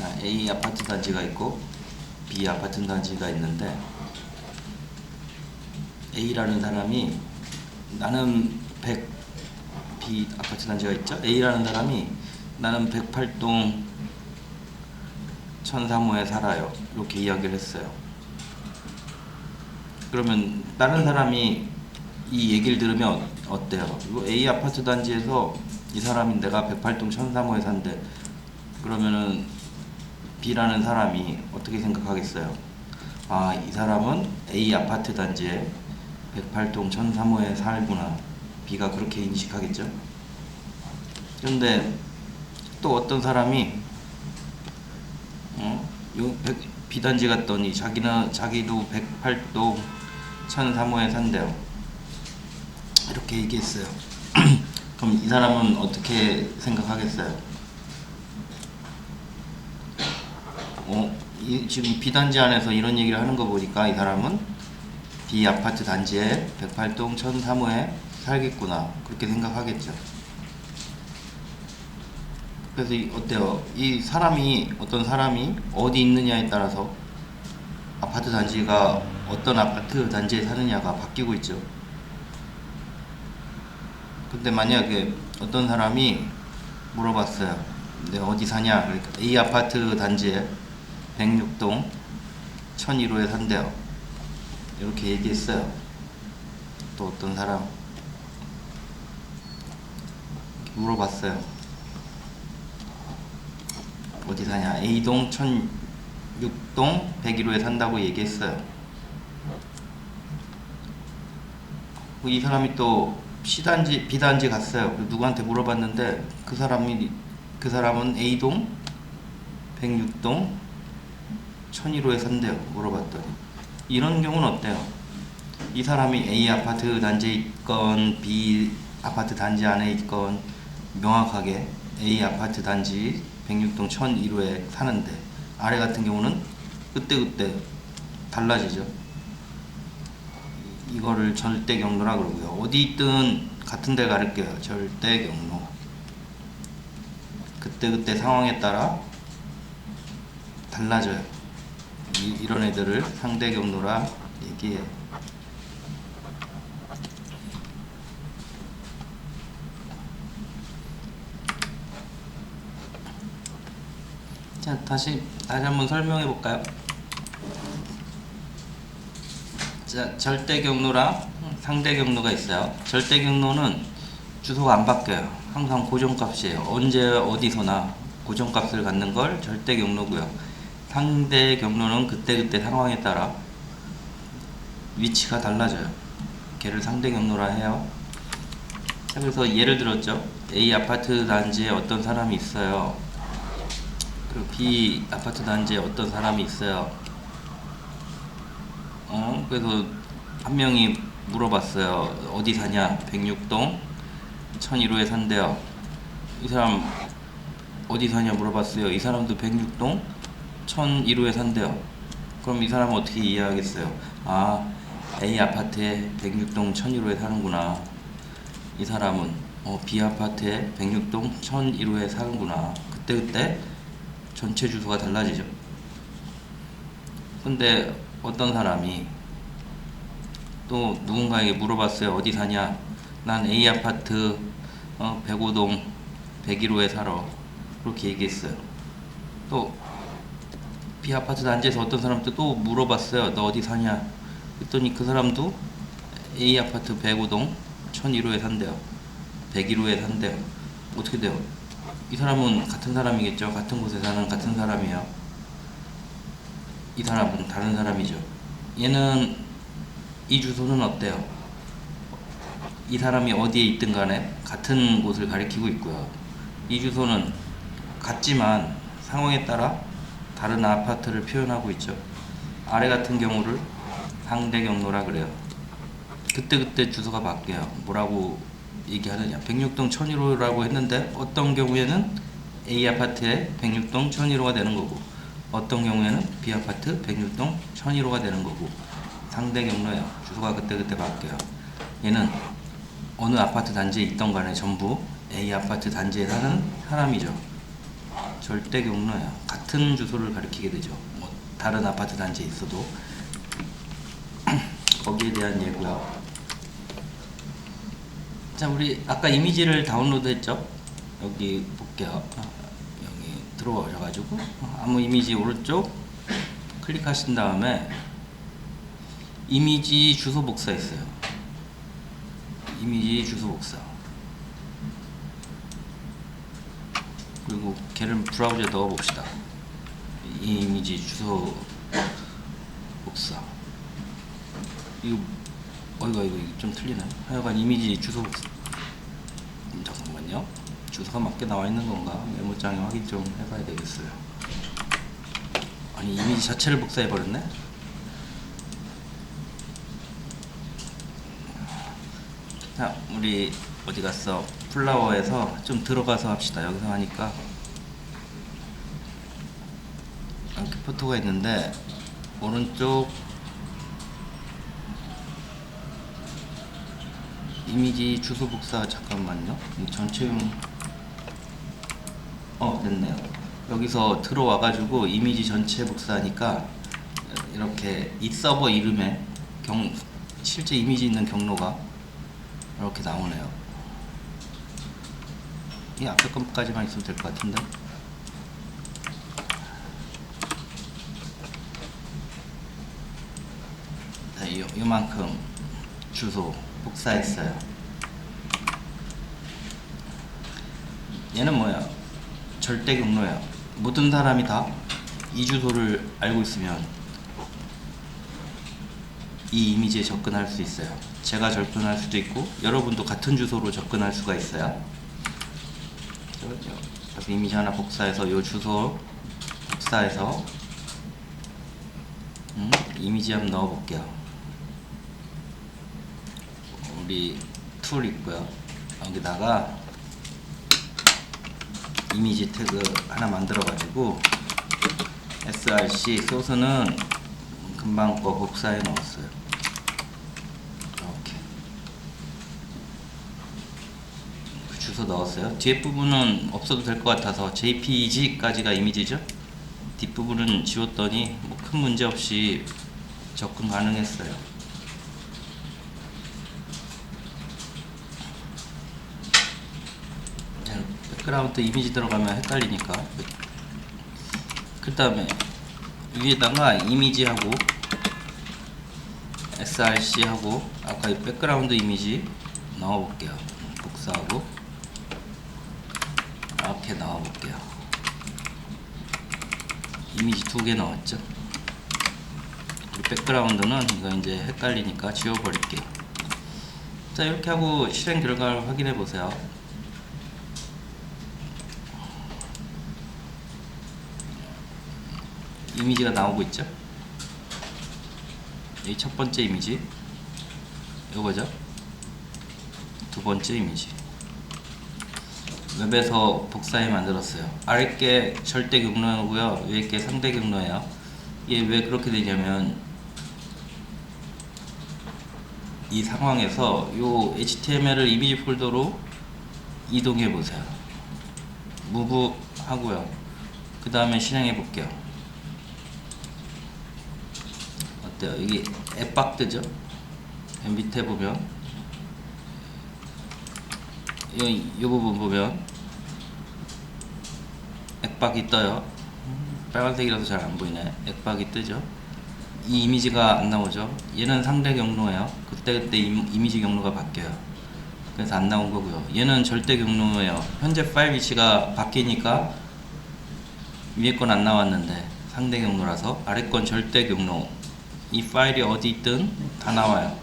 자, A 아파트 단지가 있고 B 아파트 단지가 있는데, A라는 사람이 나는 100, B 아파트 단지가 있죠. A라는 사람이 나는 108동 1003호에 살아요, 이렇게 이야기를 했어요. 그러면 다른 사람이 이 얘기를 들으면 어때요? 이거 A 아파트 단지에서 이 사람이 내가 108동 1003호에 산대. 그러면은 B라는 사람이 어떻게 생각하겠어요? 아, 이 사람은 A 아파트 단지에 108동 1003호에 살구나. B가 그렇게 인식하겠죠? 그런데 또 어떤 사람이 B 단지 갔더니 자기도 108동 1003호에 산대요, 이렇게 얘기했어요. 그럼 이 사람은 어떻게 생각하겠어요? 지금 B 단지 안에서 이런 얘기를 하는 거 보니까 이 사람은 B 아파트 단지에 108동 1003호에 살겠구나, 그렇게 생각하겠죠. 그래서 어때요? 어떤 사람이 어디 있느냐에 따라서 아파트 단지가 어떤 아파트 단지에 사느냐가 바뀌고 있죠. 근데 만약에 어떤 사람이 물어봤어요. 내가 어디 사냐? 그러니까 A 아파트 단지에 106동 1001호에 산대요, 이렇게 얘기했어요. 또 어떤 사람 물어봤어요. 어디 사냐? A동 1006동 101호에 산다고 얘기했어요. 이 사람이 또 C단지, B단지 갔어요. 누구한테 물어봤는데 그 사람은 A동 106동 1001호에 산대요, 물어봤더니. 이런 경우는 어때요? 이 사람이 A 아파트 단지에 있건 B 아파트 단지 안에 있건 명확하게 A 아파트 단지 106동 1001호에 사는데, 아래 같은 경우는 그때그때 달라지죠. 이거를 절대 경로라 그러고요. 어디 있든 같은 데 가릴게요. 절대 경로. 그때그때 상황에 따라 달라져요. 이런 애들을 상대 경로라 얘기해요. 자, 다시 한번 설명해 볼까요? 자, 절대 경로랑 상대 경로가 있어요. 절대 경로는 주소가 안 바뀌어요. 항상 고정값이에요. 언제 어디서나 고정값을 갖는 걸 절대 경로고요. 상대 경로는 그때그때 상황에 따라 위치가 달라져요. 걔를 상대 경로라 해요. 자, 그래서 예를 들었죠. A 아파트 단지에 어떤 사람이 있어요. 그리고 B 아파트 단지에 어떤 사람이 있어요. 그래서 한 명이 물어봤어요. 어디 사냐? 106동 1001호에 산대요. 이 사람 어디 사냐 물어봤어요. 이 사람도 106동 1001호에 산대요. 그럼 이 사람은 어떻게 이해하겠어요? 아, A 아파트에 106동 1001호에 사는구나. 이 사람은 B 아파트에 106동 1001호에 사는구나. 그때그때 전체 주소가 달라지죠. 근데 어떤 사람이 또 누군가에게 물어봤어요. 어디 사냐? 난 A 아파트 105동 101호에 살아, 그렇게 얘기했어요. 또 B 아파트 단지에서 어떤 사람한테 또 물어봤어요. 너 어디 사냐? 그랬더니 그 사람도 A 아파트 105동 1001호에 산대요. 101호에 산대요. 어떻게 돼요? 이 사람은 같은 사람이겠죠. 같은 곳에 사는 같은 사람이에요. 이 사람은 다른 사람이죠. 얘는 이 주소는 어때요? 이 사람이 어디에 있든 간에 같은 곳을 가리키고 있고요. 이 주소는 같지만 상황에 따라 다른 아파트를 표현하고 있죠. 아래 같은 경우를 상대 경로라 그래요. 그때그때 주소가 바뀌어요. 뭐라고 얘기하느냐? 106동 1001호라고 했는데 어떤 경우에는 A 아파트에 106동 1001호가 되는 거고, 어떤 경우에는 B 아파트 106동 1001호가 되는 거고, 상대 경로예요. 주소가 그때그때 바뀌어요. 얘는 어느 아파트 단지에 있던 간에 전부 A 아파트 단지에 사는 사람이죠. 절대 경로예요. 같은 주소를 가리키게 되죠. 뭐 다른 아파트 단지에 있어도 거기에 대한 예고요. 자, 우리 아까 이미지를 다운로드 했죠? 여기 볼게요. 여기 들어오셔가지고 아무 이미지 오른쪽 클릭하신 다음에 이미지 주소 복사 있어요. 이미지 주소 복사. 그리고 걔를 브라우저에 넣어 봅시다. 이 이미지 주소 복사. 이거 이거 좀 틀리네. 하여간 이미지 주소 복사. 잠깐만요. 주소가 맞게 나와 있는 건가? 메모장에 확인 좀 해봐야 되겠어요. 아니, 이미지 자체를 복사해 버렸네. 자, 우리 어디 갔어? 플라워에서 좀 들어가서 합시다. 여기서 하니까 이렇게 포토가 있는데 오른쪽 이미지 주소 복사. 잠깐만요. 이 전체용 됐네요. 여기서 들어와 가지고 이미지 전체 복사하니까 이렇게 이 서버 이름에 실제 이미지 있는 경로가 이렇게 나오네요. 이 앞에 것까지만 있으면 될 것 같은데. 자, 요만큼 주소 복사했어요. 얘는 뭐야? 절대 경로예요. 모든 사람이 다 이 주소를 알고 있으면 이 이미지에 접근할 수 있어요. 제가 접근할 수도 있고 여러분도 같은 주소로 접근할 수가 있어요. 그래서 이미지 하나 복사해서 이 주소 복사해서 이미지 한번 넣어 볼게요. 우리 툴 있고요. 여기다가 이미지 태그 하나 만들어 가지고 src 소스는 금방 거 복사해 넣었어요. 이렇게 그 주소 넣었어요. 뒤에 부분은 없어도 될 것 같아서 jpg까지가 이미지죠. 뒷부분은 지웠더니 뭐 큰 문제 없이 접근 가능했어요. 백그라운드 이미지 들어가면 헷갈리니까 그 다음에 위에다가 이미지하고 src 하고 아까 이 백그라운드 이미지 넣어 볼게요. 복사하고 이렇게 넣어 볼게요. 이미지 2개 넣었죠. 백그라운드는 이거 이제 헷갈리니까 지워 버릴게요. 자, 이렇게 하고 실행 결과를 확인해 보세요. 이미지가 나오고 있죠. 이 첫 번째 이미지 이거죠. 두 번째 이미지 웹에서 복사해 만들었어요. 아래 게 절대 경로고요, 위에 게 상대 경로예요. 이게 왜 그렇게 되냐면 이 상황에서 요 HTML을 이미지 폴더로 이동해 보세요. 무브 하고요. 그 다음에 실행해 볼게요. 어때요? 여기 앱박 뜨죠? 맨 밑에 보면 이 부분 보면 앱박이 떠요. 빨간색이라서 잘 안 보이네. 앱박이 뜨죠? 이 이미지가 안 나오죠? 얘는 상대 경로예요. 그때 이미지 경로가 바뀌어요. 그래서 안 나온 거고요. 얘는 절대 경로예요. 현재 파일 위치가 바뀌니까 위에 건 안 나왔는데 상대 경로라서 아래 건 절대 경로. 이 파일이 어디 있든 다 나와요.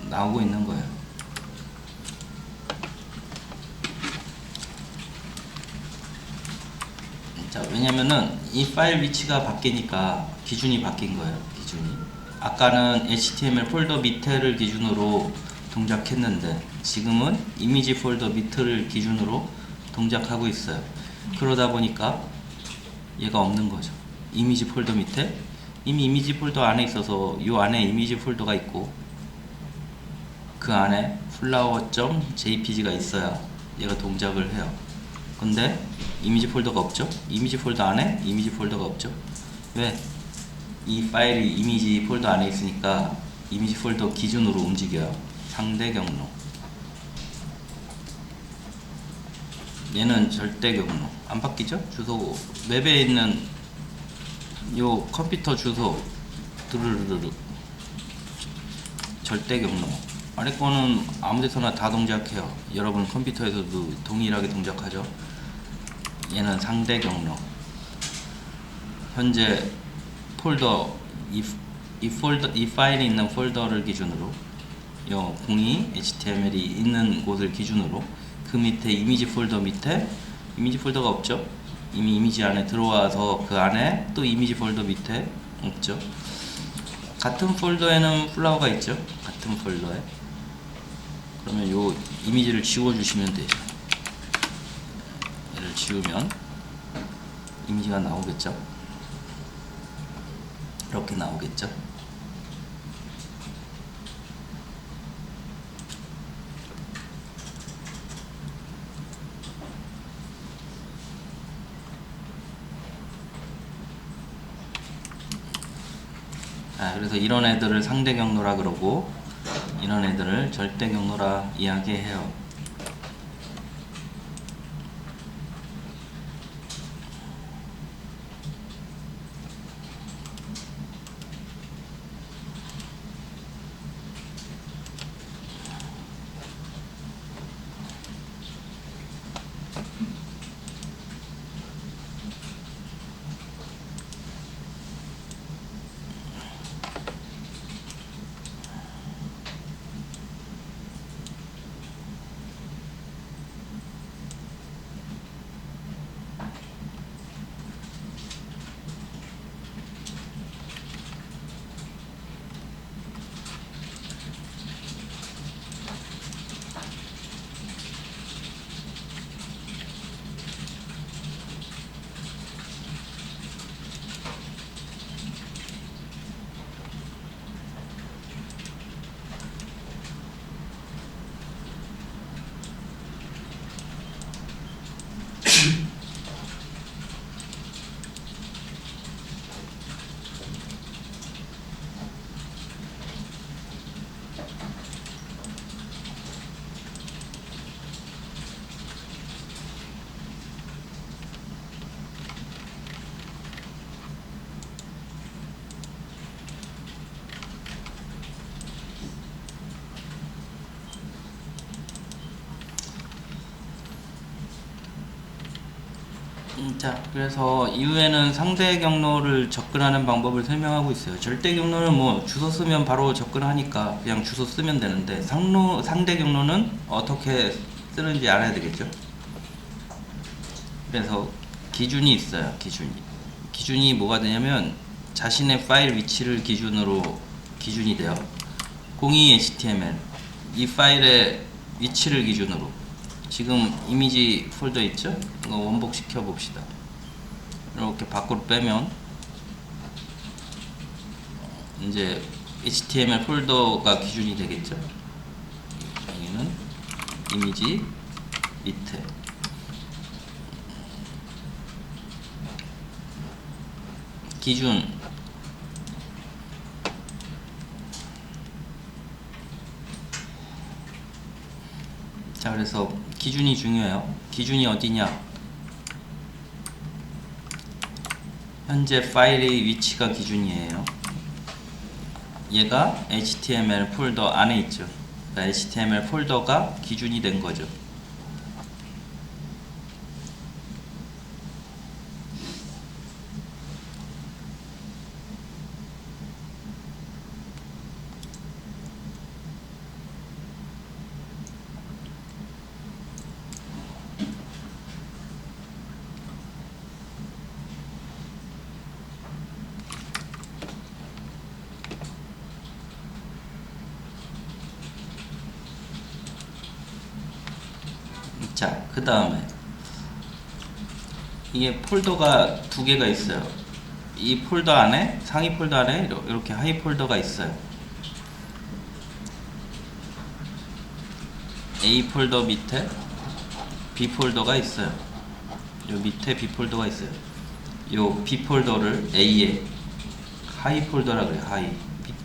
나오고 있는 거예요. 자, 왜냐면은 이 파일 위치가 바뀌니까 기준이 바뀐 거예요. 기준이. 아까는 HTML 폴더 밑에를 기준으로 동작했는데 지금은 이미지 폴더 밑을 기준으로 동작하고 있어요. 그러다 보니까 얘가 없는 거죠. 이미지 폴더 밑에 이미 이미지 폴더 안에 있어서 이 안에 이미지 폴더가 있고 그 안에 flower.jpg가 있어야 얘가 동작을 해요. 근데 이미지 폴더가 없죠? 이미지 폴더 안에 이미지 폴더가 없죠? 왜? 이 파일이 이미지 폴더 안에 있으니까 이미지 폴더 기준으로 움직여요. 상대 경로. 얘는 절대 경로. 안 바뀌죠? 주소 맵에 있는 요 컴퓨터 주소 드르르르 절대 경로. 아래 거는 아무데서나 다 동작해요. 여러분 컴퓨터에서도 동일하게 동작하죠. 얘는 상대 경로. 현재 폴더 이 파일이 있는 폴더를 기준으로 요 02 HTML이 있는 곳을 기준으로 그 밑에 이미지 폴더 밑에 이미지 폴더가 없죠. 이미 이미지 안에 들어와서 그 안에 또 이미지 폴더 밑에 없죠. 같은 폴더에는 플라워가 있죠. 같은 폴더에. 그러면 요 이미지를 지워주시면 되죠. 얘를 지우면 이미지가 나오겠죠. 이렇게 나오겠죠. 그래서 이런 애들을 상대 경로라 그러고 이런 애들을 절대 경로라 이야기해요. 자, 그래서 이후에는 상대 경로를 접근하는 방법을 설명하고 있어요. 절대 경로는 뭐 주소 쓰면 바로 접근하니까 그냥 주소 쓰면 되는데 상대 경로는 어떻게 쓰는지 알아야 되겠죠. 그래서 기준이 있어요. 기준이 뭐가 되냐면 자신의 파일 위치를 기준으로 기준이 돼요. 02 HTML 이 파일의 위치를 기준으로 지금 이미지 폴더 있죠? 이거 원복시켜 봅시다. 이렇게 밖으로 빼면 이제 HTML 폴더가 기준이 되겠죠? 여기는 이미지 밑에 기준 자, 그래서 기준이 중요해요. 기준이 어디냐? 현재 파일의 위치가 기준이에요. 얘가 HTML 폴더 안에 있죠. 그러니까 HTML 폴더가 기준이 된 거죠. 자, 그 다음에 이게 폴더가 두 개가 있어요. 이 폴더 안에 상위 폴더 안에 이렇게 하위 폴더가 있어요. A 폴더 밑에 B 폴더가 있어요. 요 밑에 B 폴더가 있어요. 요 B 폴더를 A에 하위 폴더라 그래요. 하위.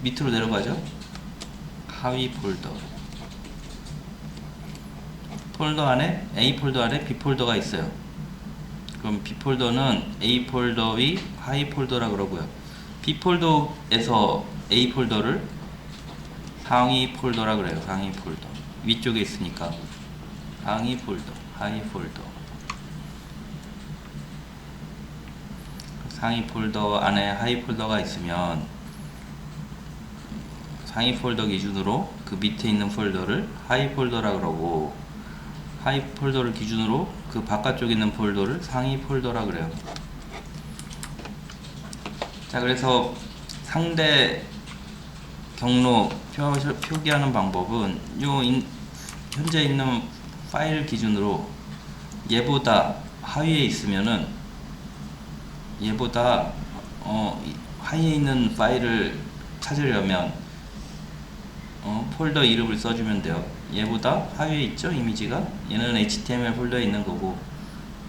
밑으로 내려가죠. 하위 폴더. 폴더 안에 A 폴더 안에 B 폴더가 있어요. 그럼 B 폴더는 A 폴더의 하위 폴더라 그러고요. B 폴더에서 A 폴더를 상위 폴더라 그래요. 상위 폴더. 위쪽에 있으니까 상위 폴더, 하위 폴더. 상위 폴더 안에 하위 폴더가 있으면 상위 폴더 기준으로 그 밑에 있는 폴더를 하위 폴더라 그러고, 하위 폴더를 기준으로 그 바깥쪽에 있는 폴더를 상위 폴더라 그래요. 자, 그래서 상대 경로 표기하는 방법은 현재 있는 파일 기준으로 얘보다 하위에 있으면은 얘보다 하위에 있는 파일을 찾으려면 폴더 이름을 써주면 돼요. 얘보다 하위에 있죠, 이미지가. 얘는 HTML 폴더에 있는 거고,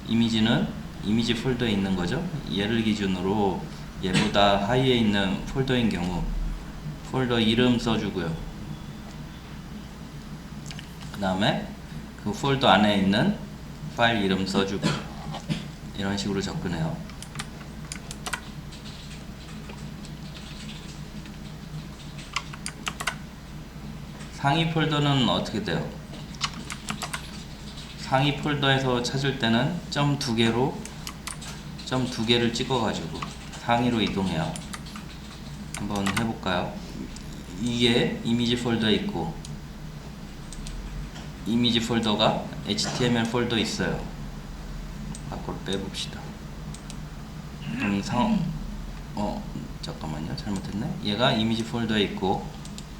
이미지는 이미지 폴더에 있는 거죠. 얘를 기준으로 얘보다 하위에 있는 폴더인 경우 폴더 이름 써주고요. 그 다음에 그 폴더 안에 있는 파일 이름 써주고, 이런 식으로 접근해요. 상위 폴더는 어떻게 돼요? 상위 폴더에서 찾을 때는 점 두 개를 찍어가지고 상위로 이동해요. 한번 해볼까요? 이게 이미지 폴더에 있고, 이미지 폴더가 HTML 폴더 있어요. 밖으로 빼봅시다. 잠깐만요. 잘못했네. 얘가 이미지 폴더에 있고,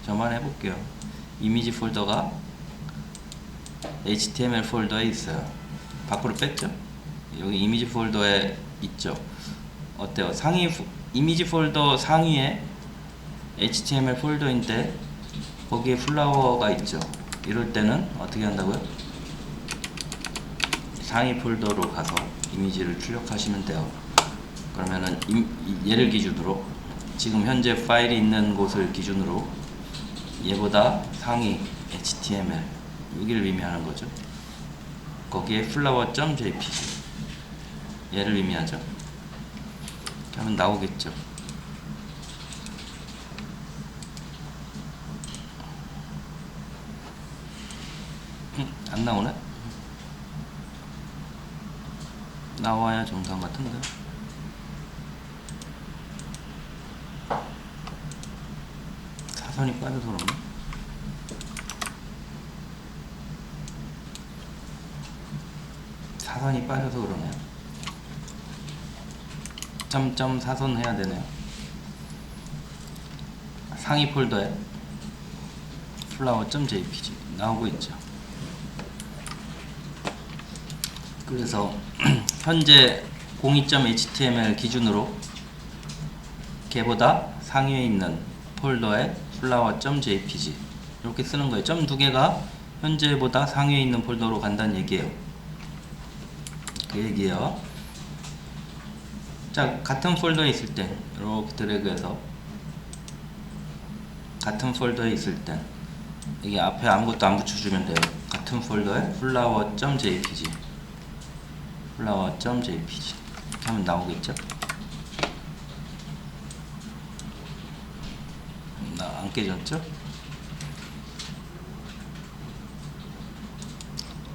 저만 해볼게요. 이미지 폴더가 HTML 폴더에 있어요. 밖으로 뺐죠? 여기 이미지 폴더에 있죠? 어때요? 이미지 폴더 상위에 HTML 폴더인데 거기에 플라워가 있죠? 이럴 때는 어떻게 한다고요? 상위 폴더로 가서 이미지를 출력하시면 돼요. 그러면은 얘를 기준으로, 지금 현재 파일이 있는 곳을 기준으로 얘보다 상위 HTML, 여기를 의미하는 거죠. 거기에 flower.jpg, 얘를 의미하죠. 이렇게 하면 나오겠죠. 안 나오네? 나와야 정상 같은데. 사선이 빠져서 그런가? 사선이 빠져서 그러네요. 점점 사선 해야 되네요. 상위 폴더에 flower.jpg 나오고 있죠. 그래서 현재 02.html 기준으로 걔보다 상위에 있는 폴더에 flower.jpg 이렇게 쓰는 거예요. 점 두 개가 현재보다 상위에 있는 폴더로 간다는 얘기예요. 그 얘기예요. 자, 같은 폴더에 있을 때 이렇게 드래그해서 같은 폴더에 있을 때 여기 앞에 아무것도 안 붙여주면 돼요. 같은 폴더에 flower.jpg flower.jpg 이렇게 하면 나오겠죠? 안 깨졌죠?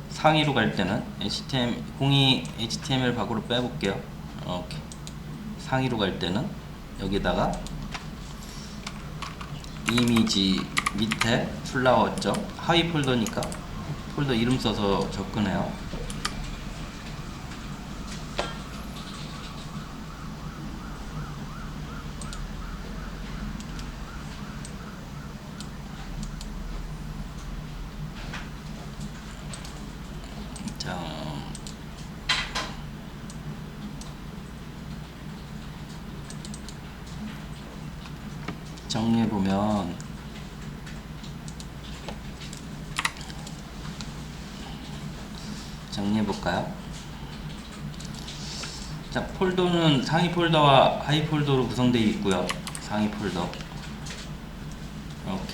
상위로 갈 때는 HTML 밖으로 빼볼게요. 이렇게 상위로 갈 때는 여기다가 이미지 밑에 플라워 점, 하위 폴더니까 폴더 이름 써서 접근해요. 자, 정리해보면 정리해볼까요? 자, 폴더는 상위 폴더와 하위 폴더로 구성되어 있고요. 상위 폴더 이렇게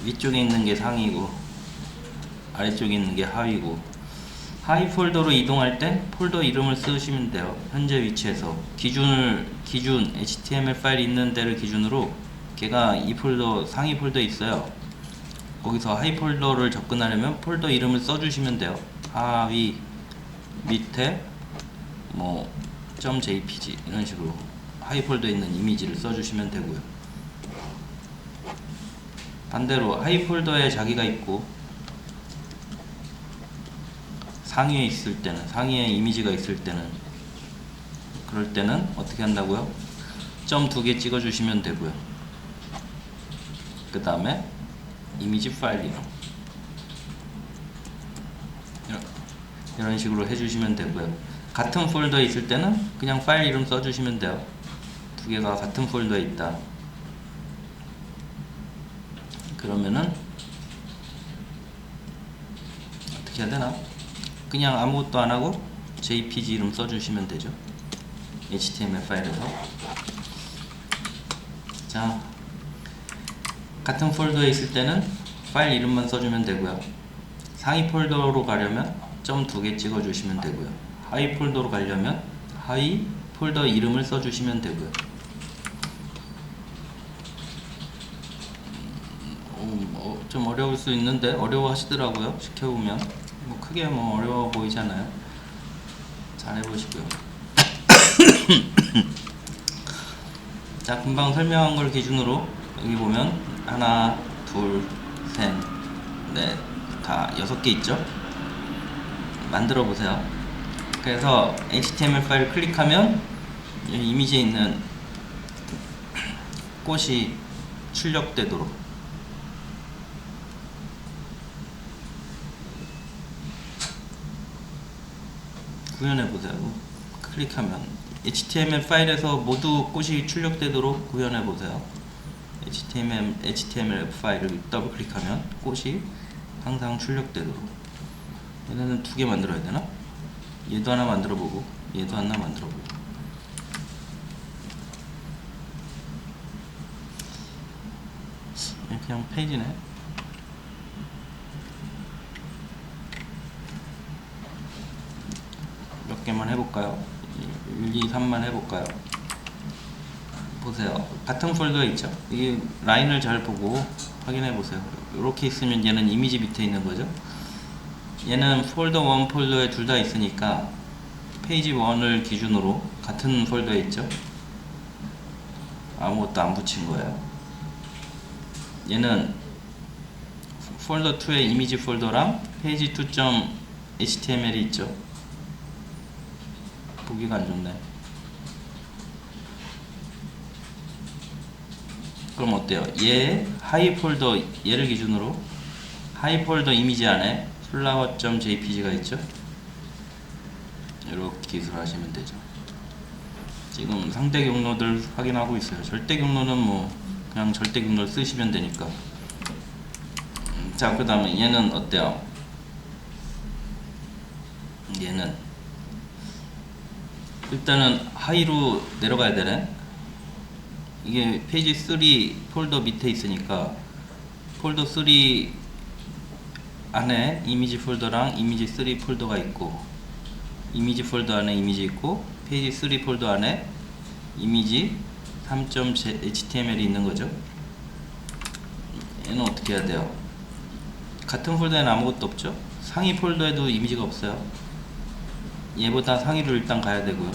위쪽에 있는 게 상위고 아래쪽에 있는 게 하위고, 하위 폴더로 이동할 땐 폴더 이름을 쓰시면 돼요. 현재 위치에서 기준 HTML 파일이 있는 데를 기준으로 걔가 이 폴더 상위 폴더에 있어요. 거기서 하위 폴더를 접근하려면 폴더 이름을 써주시면 돼요. 하위 밑에 뭐 .jpg 이런 식으로 하위 폴더에 있는 이미지를 써주시면 되고요. 반대로 하위 폴더에 자기가 있고 상위에 있을 때는, 상위에 이미지가 있을 때는, 그럴 때는 어떻게 한다고요? 점 2개 찍어 주시면 되고요. 그 다음에 이미지 파일 이름 이런 식으로 해주시면 되고요. 같은 폴더에 있을 때는 그냥 파일 이름 써주시면 돼요. 두 개가 같은 폴더에 있다 그러면은 어떻게 해야 되나? 그냥 아무것도 안하고 jpg 이름 써주시면 되죠. HTML 파일에서. 자, 같은 폴더에 있을 때는 파일 이름만 써주면 되고요. 상위 폴더로 가려면 점 2개 찍어주시면 되고요. 하위 폴더로 가려면 하위 폴더 이름을 써주시면 되고요. 좀 어려울 수 있는데 어려워 하시더라고요. 시켜보면 뭐 크게 뭐 어려워 보이지 않아요. 잘 해보시고요. 자, 금방 설명한 걸 기준으로 여기 보면 하나, 둘, 셋, 넷, 다 6개 있죠? 만들어 보세요. 그래서 HTML 파일을 클릭하면 이미지에 있는 꽃이 출력되도록 구현해 보세요. 클릭하면 HTML 파일에서 모두 꽃이 출력되도록 구현해 보세요. HTML 파일을 더블 클릭하면 꽃이 항상 출력되도록. 얘네는 2개 만들어야 되나? 얘도 하나 만들어 보고 얘도 하나 만들어 보고. 그냥 페이지네. 몇 개만 해볼까요? 1, 2, 3만 해볼까요? 보세요. 같은 폴더에 있죠? 이 라인을 잘 보고 확인해 보세요. 이렇게 있으면 얘는 이미지 밑에 있는 거죠. 얘는 폴더 1 폴더에 둘 다 있으니까 페이지 1을 기준으로 같은 폴더에 있죠. 아무것도 안 붙인 거예요. 얘는 폴더 2의 이미지 폴더랑 페이지 2.html이 있죠. 보기가 안 좋네. 그럼 어때요? 얘 하위 폴더, 얘를 기준으로 하위 폴더 이미지 안에 flower.jpg가 있죠. 이렇게 기술하시면 되죠. 지금 상대 경로들 확인하고 있어요. 절대 경로는 뭐 그냥 절대 경로를 쓰시면 되니까. 자, 그 다음에 얘는 어때요? 얘는 일단은 하위로 내려가야 되네. 이게 페이지 3 폴더 밑에 있으니까 폴더 3 안에 이미지 폴더랑 이미지 3 폴더가 있고, 이미지 폴더 안에 이미지 있고, 페이지 3 폴더 안에 이미지 3.html이 있는 거죠. 얘는 어떻게 해야 돼요? 같은 폴더에는 아무것도 없죠. 상위 폴더에도 이미지가 없어요. 얘보다 상위로 일단 가야 되고요.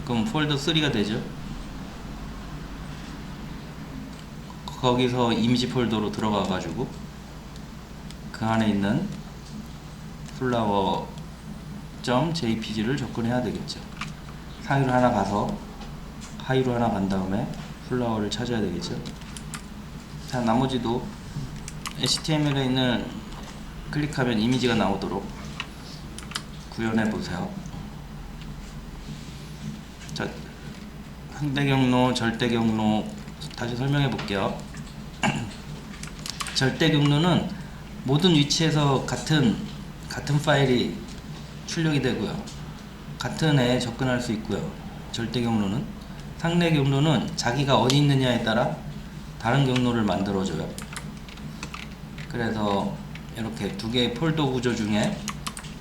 그럼 폴더 3가 되죠. 거기서 이미지 폴더로 들어가 가지고 그 안에 있는 flower.jpg를 접근해야 되겠죠. 상위로 하나 가서 하위로 하나 간 다음에 플라워를 찾아야 되겠죠. 자, 나머지도 HTML에 있는 클릭하면 이미지가 나오도록 구현해 보세요. 자, 상대 경로, 절대 경로 다시 설명해 볼게요. 절대 경로는 모든 위치에서 같은 파일이 출력이 되고요. 같은 애에 접근할 수 있고요. 절대 경로는. 상대 경로는 자기가 어디 있느냐에 따라 다른 경로를 만들어줘요. 그래서 이렇게 두 개의 폴더 구조 중에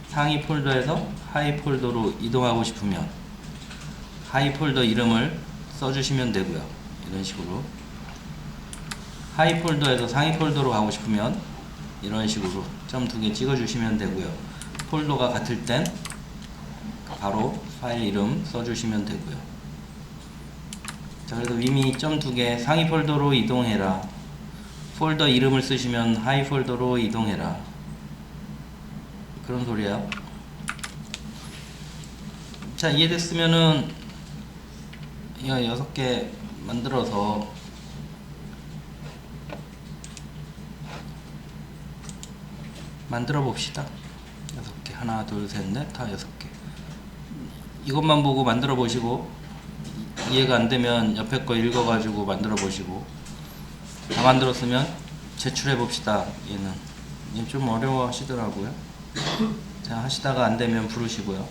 상위 폴더에서 하위 폴더로 이동하고 싶으면 하위 폴더 이름을 써주시면 되고요. 이런 식으로. 하위 폴더에서 상위 폴더로 가고 싶으면 이런 식으로 점 두 개 찍어주시면 되고요. 폴더가 같을 땐 바로 파일 이름 써주시면 되고요. 자, 그래서 이미 점 두 개 상위 폴더로 이동해라. 폴더 이름을 쓰시면 하위 폴더로 이동해라. 그런 소리예요. 자, 이해됐으면은 이거 6개 만들어서 만들어 봅시다. 6개. 하나, 둘, 셋, 넷, 다 6개. 이것만 보고 만들어 보시고, 이해가 안 되면 옆에 거 읽어 가지고 만들어 보시고, 다 만들었으면 제출해 봅시다. 얘는 좀 어려워 하시더라고요. 자, 하시다가 안 되면 부르시고요.